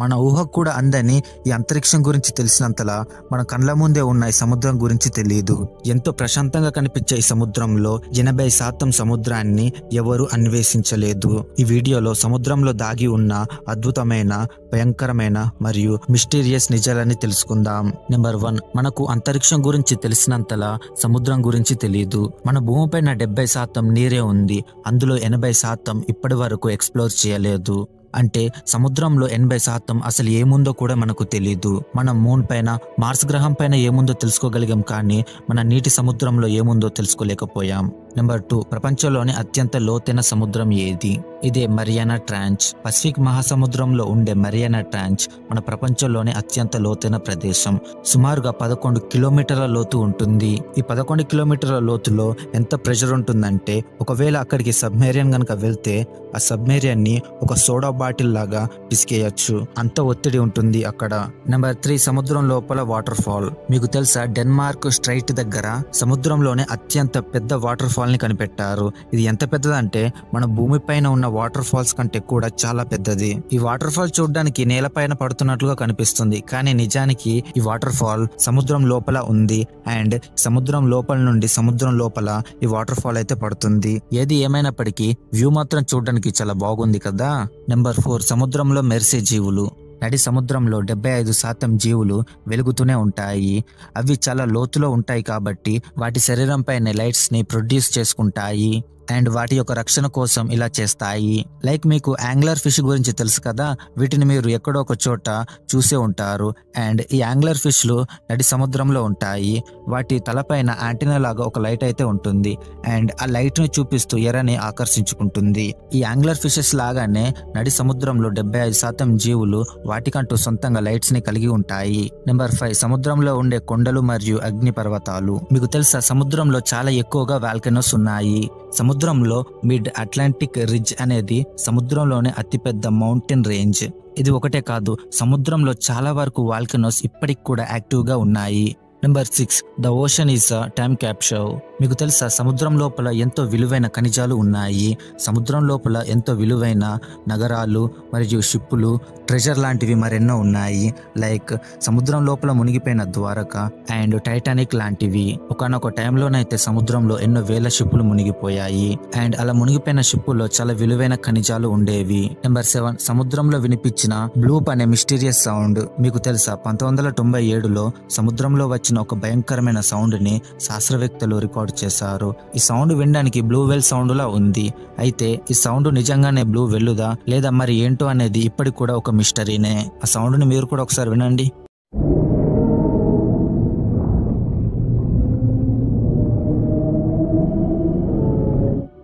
మన ఊహకు కూడా అందని ఈ అంతరిక్షం గురించి తెలిసినంతలా మన కళ్ళ ముందే ఉన్న ఈ సముద్రం గురించి తెలియదు. ఎంతో ప్రశాంతంగా కనిపించే ఈ సముద్రంలో 80% సముద్రాన్ని ఎవరు అన్వేషించలేదు. ఈ వీడియోలో సముద్రంలో దాగి ఉన్న అద్భుతమైన, భయంకరమైన మరియు మిస్టీరియస్ నిజాలని తెలుసుకుందాం. నెంబర్ 1, మనకు అంతరిక్షం గురించి తెలిసినంతలా సముద్రం గురించి తెలియదు. మన భూమిపైన 70% నీరే ఉంది. అందులో 80% ఇప్పటి వరకు ఎక్స్ప్లోర్ చేయలేదు. అంటే సముద్రంలో 80% అసలు ఏముందో కూడా మనకు తెలీదు. మనం మూన్ పైన, మార్స్ గ్రహం పైన ఏముందో తెలుసుకోగలిగాం, కానీ మన నీటి సముద్రంలో ఏముందో తెలుసుకోలేకపోయాం. నెంబర్ 2, ప్రపంచంలోని అత్యంత లోతైన సముద్రం ఏది? ఇదే మరియానా ట్రాంచ్. పసిఫిక్ మహాసముద్రంలో ఉండే మరియానా ట్రాంచ్ మన ప్రపంచంలోని అత్యంత లోతైన ప్రదేశం. సుమారుగా 11 కిలోమీటర్ల లోతు ఉంటుంది. ఈ 11 కిలోమీటర్ల లోతులో ఎంత ప్రెషర్ ఉంటుందంటే, ఒకవేళ అక్కడికి సబ్మెరీన్ గనక వెళ్తే ఆ సబ్మెరీన్ ని ఒక సోడా బాటిల్ లాగా పిసికేయచ్చు. అంత ఒత్తిడి ఉంటుంది అక్కడ. నెంబర్ 3, సముద్రం లోపల వాటర్ ఫాల్. మీకు తెలుసా, డెన్మార్క్ స్ట్రైట్ దగ్గర సముద్రంలోనే అత్యంత పెద్ద వాటర్ ఫాల్ ని కనిపెట్టారు. ఇది ఎంత పెద్దదంటే మన భూమి పైన ఉన్న వాటర్ ఫాల్స్ కంటే కూడా చాలా పెద్దది. ఈ వాటర్ ఫాల్ చూడడానికి నేలపైన పడుతున్నట్లుగా కనిపిస్తుంది, కానీ నిజానికి ఈ వాటర్ ఫాల్ సముద్రం లోపల ఉంది. అండ్ సముద్రం లోపల నుండి సముద్రం లోపల ఈ వాటర్ ఫాల్ అయితే పడుతుంది. ఏది ఏమైనప్పటికీ వ్యూ మాత్రం చూడడానికి చాలా బాగుంది కదా. నెంబర్ 4, సముద్రంలో మెరిసే జీవులు. నడి సముద్రంలో 75% జీవులు వెలుగుతూనే ఉంటాయి. అవి చాలా లోతులో ఉంటాయి కాబట్టి వాటి శరీరం పైన లైట్స్ ని ప్రొడ్యూస్ చేసుకుంటాయి. అండ్ వాటి యొక్క రక్షణ కోసం ఇలా చేస్తాయి. లైక్ మీకు యాంగ్లర్ ఫిష్ గురించి తెలుసు కదా, వీటిని మీరు ఎక్కడో ఒక చోట చూసే ఉంటారు. అండ్ ఈ యాంగ్లర్ ఫిష్లు నడి సముద్రంలో ఉంటాయి. వాటి తలపైన యాంటీనా లాగా ఒక లైట్ అయితే ఉంటుంది. అండ్ ఆ లైట్ ని చూపిస్తూ ఎరని ఆకర్షించుకుంటుంది. ఈ యాంగ్లర్ ఫిషెస్ లాగానే నడి సముద్రంలో 75% జీవులు వాటికంటూ సొంతంగా లైట్స్ ని కలిగి ఉంటాయి. నెంబర్ 5, సముద్రంలో ఉండే కొండలు మరియు అగ్ని పర్వతాలు. మీకు తెలుసా, సముద్రంలో చాలా ఎక్కువగా వాల్కనోస్ ఉన్నాయి. సముద్రంలో మిడ్ అట్లాంటిక్ రిడ్జ్ అనేది సముద్రంలోనే అతిపెద్ద మౌంటైన్ రేంజ్. ఇది ఒకటే కాదు, సముద్రంలో చాలా వరకు వాల్కనోస్ ఇప్పటికి కూడా యాక్టివ్ గా ఉన్నాయి. Number 6, the ocean is a time capsule. మీకు తెలుసా, సముద్రం లోపల ఎంతో విలువైన ఖనిజాలు ఉన్నాయి. సముద్రం లోపల ఎంతో విలువైన నగరాలు మరియు షిప్పులు, ట్రెజర్ లాంటివి మరెన్నో ఉన్నాయి. లైక్ సముద్రం లోపల మునిగిపోయిన ద్వారక అండ్ టైటానిక్ లాంటివి. ఒకనొక టైంలోనైతే సముద్రంలో ఎన్నో వేల షిప్పులు మునిగిపోయాయి. అండ్ అలా మునిగిపోయిన షిప్పుల్లో చాలా విలువైన ఖనిజాలు ఉండేవి. నెంబర్ 7, సముద్రంలో వినిపించిన బ్లూప్ అనే మిస్టీరియస్ సౌండ్. మీకు తెలుసా, 1997లో సముద్రంలో వచ్చిన ఒక భయంకరమైన సౌండ్ ని శాస్త్రవేత్తలు రికార్డ్ చేశారు. ఈ సౌండ్ వినడానికి బ్లూ వెల్ సౌండ్ లా ఉంది. అయితే ఈ సౌండ్ నిజంగానే బ్లూ వెల్లుదా లేదా మరి ఏంటో అనేది ఇప్పటికి కూడా ఒక మిస్టరీనే. ఆ సౌండ్ ని మీరు కూడా ఒకసారి వినండి.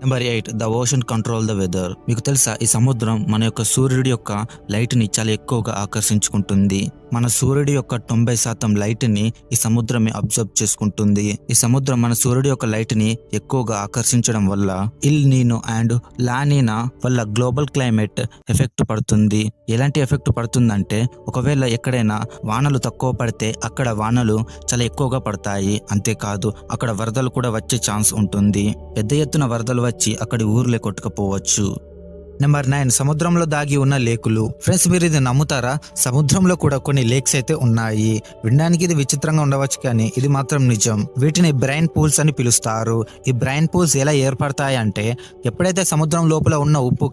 Number 8, the ocean control the weather. మీకు తెలుసా, ఈ సముద్రం మన యొక్క సూర్యుడి యొక్క లైట్ ని చాలా ఎక్కువగా ఆకర్షించుకుంటుంది. మన సూర్యుడి యొక్క 90% లైట్ ని ఈ సముద్రమే అబ్జర్వ్ చేసుకుంటుంది. ఈ సముద్రం మన సూర్యుడి యొక్క లైట్ ని ఎక్కువగా ఆకర్షించడం వల్ల ఇల్ నీనో అండ్ లా నీనా వల్ల గ్లోబల్ క్లైమేట్ ఎఫెక్ట్ పడుతుంది. ఎలాంటి ఎఫెక్ట్ పడుతుందంటే, ఒకవేళ ఎక్కడైనా వానలు తక్కువ పడితే అక్కడ వానలు చాలా ఎక్కువగా పడతాయి. అంతేకాదు, అక్కడ వరదలు కూడా వచ్చే ఛాన్స్ ఉంటుంది. పెద్ద ఎత్తున వరదలు వచ్చి అక్కడి ఊర్లే కొట్టుకుపోవచ్చు. నెంబర్ 9, సముద్రంలో దాగి ఉన్న లేకులు. ఫ్రెండ్స్, మీరు ఇది నమ్ముతారా? సముద్రంలో కూడా కొన్ని లేక్స్ అయితే ఉన్నాయి. వినడానికి ఇది విచిత్రంగా ఉండవచ్చు, కానీ ఇది మాత్రం నిజం. వీటిని బ్రైన్ పూల్స్ అని పిలుస్తారు. ఈ బ్రైన్ పూల్స్ ఎలా ఏర్పడతాయి అంటే, ఎప్పుడైతే సముద్రం లోపల ఉన్న ఉప్పు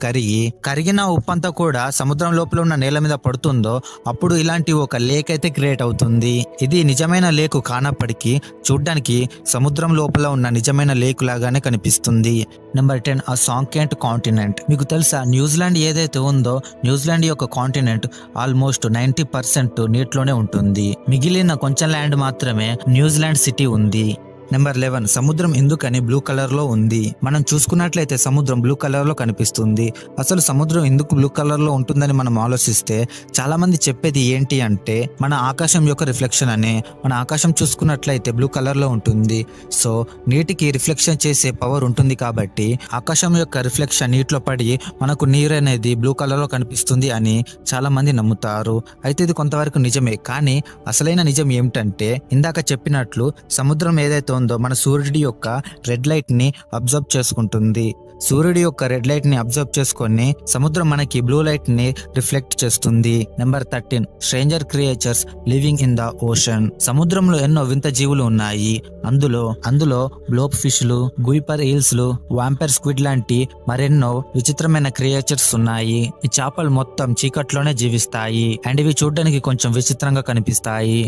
కరిగిన ఉప్పు అంతా కూడా సముద్రం లోపల ఉన్న నేల మీద పడుతుందో అప్పుడు ఇలాంటి ఒక లేక్ అయితే క్రియేట్ అవుతుంది. ఇది నిజమైన లేకు కానప్పటికీ చూడ్డానికి సముద్రం లోపల ఉన్న నిజమైన లేకు లాగానే కనిపిస్తుంది. నెంబర్ 10, ఆ సాంకెంట్ కాంటినెంట్. మీకు తెలుసా, న్యూజిలాండ్ ఏదైతే ఉందో, న్యూజిలాండ్ యొక్క కాంటినెంట్ ఆల్మోస్ట్ 90% నీటిలోనే ఉంటుంది. మిగిలిన కొంచెం ల్యాండ్ మాత్రమే న్యూజిలాండ్ సిటీ ఉంది. నెంబర్ 11, సముద్రం ఎందుకని బ్లూ కలర్ లో ఉంది? మనం చూసుకున్నట్లయితే సముద్రం బ్లూ కలర్ లో కనిపిస్తుంది. అసలు సముద్రం ఎందుకు బ్లూ కలర్ లో ఉంటుందని మనం ఆలోచిస్తే చాలా మంది చెప్పేది ఏంటి అంటే, మన ఆకాశం యొక్క రిఫ్లెక్షన్ అనే. మన ఆకాశం చూసుకున్నట్లయితే బ్లూ కలర్ లో ఉంటుంది. సో నీటికి రిఫ్లెక్షన్ చేసే పవర్ ఉంటుంది కాబట్టి ఆకాశం యొక్క రిఫ్లెక్షన్ నీటిలో పడి మనకు నీరు అనేది బ్లూ కలర్ లో కనిపిస్తుంది అని చాలా మంది నమ్ముతారు. అయితే ఇది కొంతవరకు నిజమే, కానీ అసలైన నిజం ఏమిటంటే, ఇందాక చెప్పినట్లు సముద్రం ఏదైతే ఉందో మన సూర్యుడి యొక్క రెడ్ లైట్ ని అబ్జర్వ్ చేసుకుంటుంది. సూర్యుడి యొక్క రెడ్ లైట్ ని అబ్జర్వ్ చేసుకొని సముద్రం మనకి బ్లూ లైట్ ని రిఫ్లెక్ట్ చేస్తుంది. Number 13 stranger creatures living in the ocean. సముద్రంలో ఎన్నో వింత జీవులు ఉన్నాయి. అందులో బ్లోప్ ఫిష్లు, గుయిపర్ ఈల్స్లు, వాంపైర్ స్క్విడ్ లాంటి మరెన్నో విచిత్రమైన క్రియేచర్స్ ఉన్నాయి. ఈ చేపలు మొత్తం చీకట్లోనే జీవిస్తాయి అండ్ ఇవి చూడడానికి కొంచెం విచిత్రంగా కనిపిస్తాయి.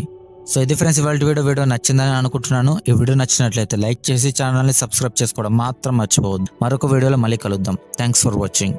సో ఇది ఫ్రెండ్స్ ఇవాళ వీడియో నచ్చిందని అనుకుంటున్నాను. ఈ వీడియో నచ్చినట్లయితే లైక్ చేసి ఛానల్ని సబ్స్క్రైబ్ చేసుకోవడం మాత్రం మర్చిపోవద్దు. మరొక వీడియోలో మళ్ళీ కలుద్దాం. Thanks for watching.